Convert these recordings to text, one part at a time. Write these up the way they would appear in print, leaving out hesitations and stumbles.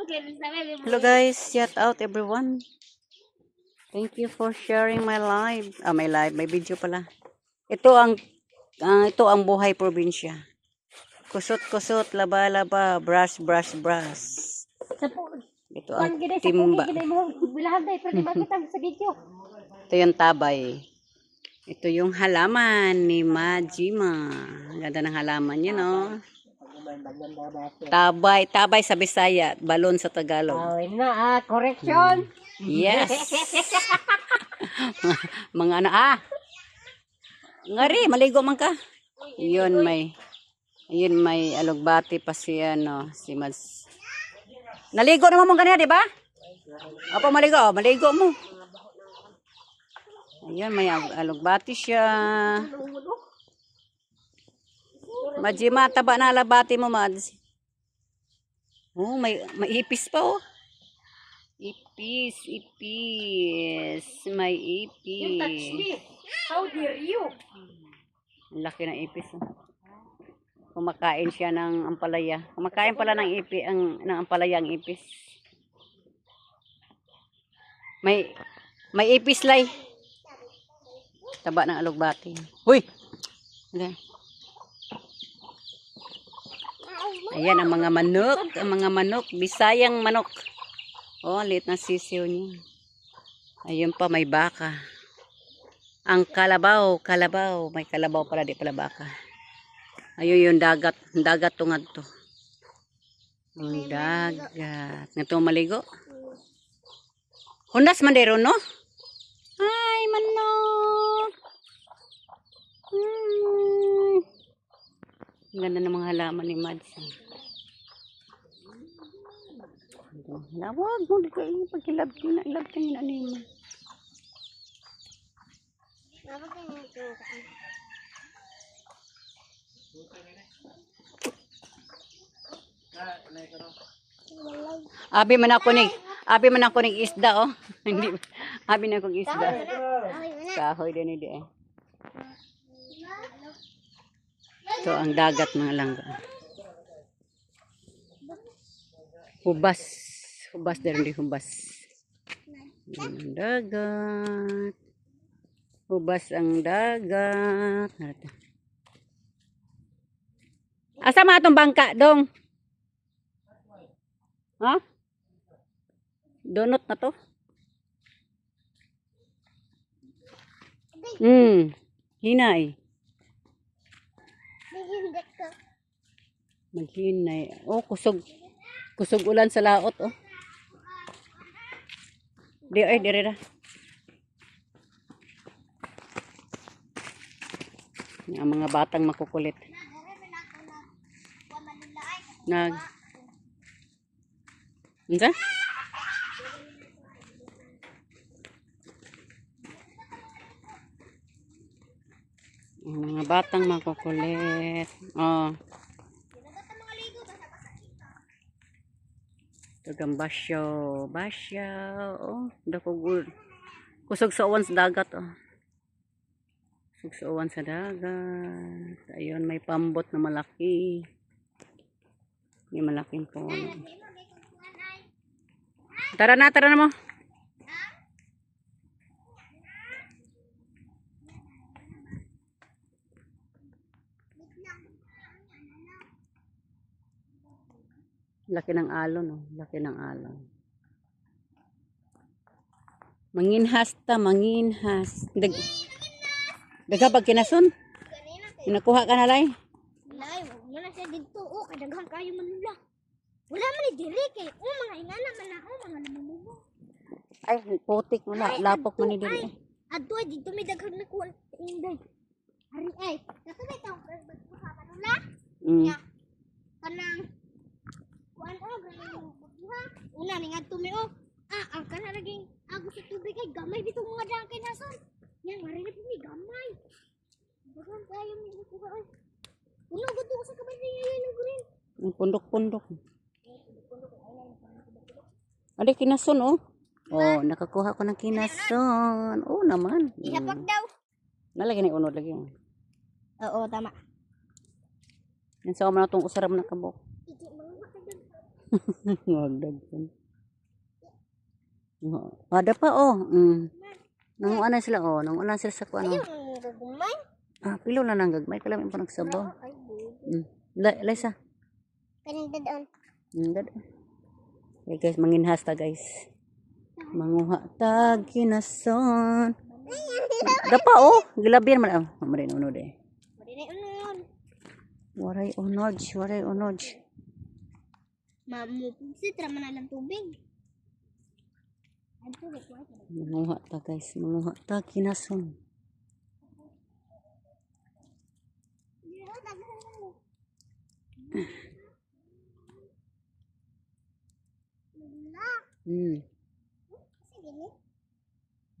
Hello guys, shout out everyone. Thank you for sharing my live. My video pala. Ito ang buhay probinsya. Kusot-kusot, laba-laba, brush. Ito ang timba. Ito yung tabay. Ito yung halaman ni Majima. Ang ganda ng halaman yun, no? Tabay sa Bisaya, balon sa Tagalog. Oh, correction. Yes. Mga ano, ngari, maligo man ka. Yun may alugbati pa siya, no? Si Mas. Naligo naman mong kanina, di ba? Opo, maligo mo. Ayun, may alugbati siya. Majima, taba na alabati mo, Mads. Oh, may ipis pa, oh. Ipis. May ipis. How dare you? Ang laki ng ipis, oh. Kumakain siya ng ampalaya. Kumakain pala ng ampalaya ang ipis. May ipis lay. Taba ng alugbati. Huy! Ayan ang mga manok, Bisayang manok. Oh, liit na sisiw niya. Ayun pa, may baka. Ang kalabaw, may kalabaw pala, di pala baka. Ayun yung dagat tungad to. Ang dagat. Nga maligo. Hundas mandero, no? Ay, manok! Ang ganda ng mga halaman ni Mads. Lawag mo, di kayo pagkilab na nimo. Abi man ako ning isda, oh. Hindi, abi na akong isda. Kahoy din hindi eh. Ito ang dagat, mga langga. Hubas din di hubas. Ang dagat. Hubas ang dagat. Asa mga itong bangka, dong? Ha? Donut na to? Hinay. Maghinay. Oh, kusog ulan sa laot, oh. Dire ra. Ang mga batang makukulit. Unsa? Ang mga batang makukulit. Oh. Tugang basyo. Oh, dako kusog sa uwan sa dagat, oh. Kusog sa uwan sa dagat. Ayun, may pambot na malaki. May malaking puno. Tara na mo. Laki ng alon, oh. Laki ng alon. Manginhas. Dagabag kinason. Pinakuha ka na lay. Wala siya dito. Oh, kadaghan kayo manula. Wala man ni diri kay mga ingana man ako mga namumubo. Ay, putik mo na. Lapok man ni diri. Adto dito may daghang nakuha inday. Ari ay, kato may tawo sa manula. Ya. Kanang kuan galing buha. Una ning adto mi ang kana naging agos sa tubig kay gamay dito mga dangkay nason. Yang marini po mi gamay. Daghang kayo mi kuha ay. Uno gud ko sa kamay niya ng green. Ang pundok-pundok. Ade kinason, oh. Oh, nakakuha ko ng kinason. Oh, naman. Ihapak daw. Nalagyan ni unod lagi. Oo, tama. Yan sa man atong usaram na kabok. Magdaghan. Ada pa oh. Nanguana sila oh, nanguana sila sa kuan oh. Ayun, gagumay. Pilo na nang gagmay kalamin pa nagsabaw. Ay, Laysa. kanina doon. Dad. Okay guys, manginhas ta guys. Manguha tag kinason. Dapa oh, gilabihan man oh. Marin unod eh. Mari na unon. Waray unod, waray unod. Mamupugsit, raman na lang tubig. Ang tubig, Manguha ta guys, manguha ta kinason.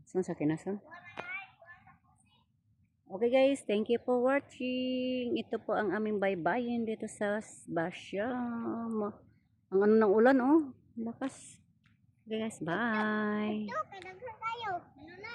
Saan sa kinason? Okay guys, thank you for watching. Ito po ang aming baybayin dito sa Basyam. Ang ano ng ulan oh, lakas. Okay guys, bye.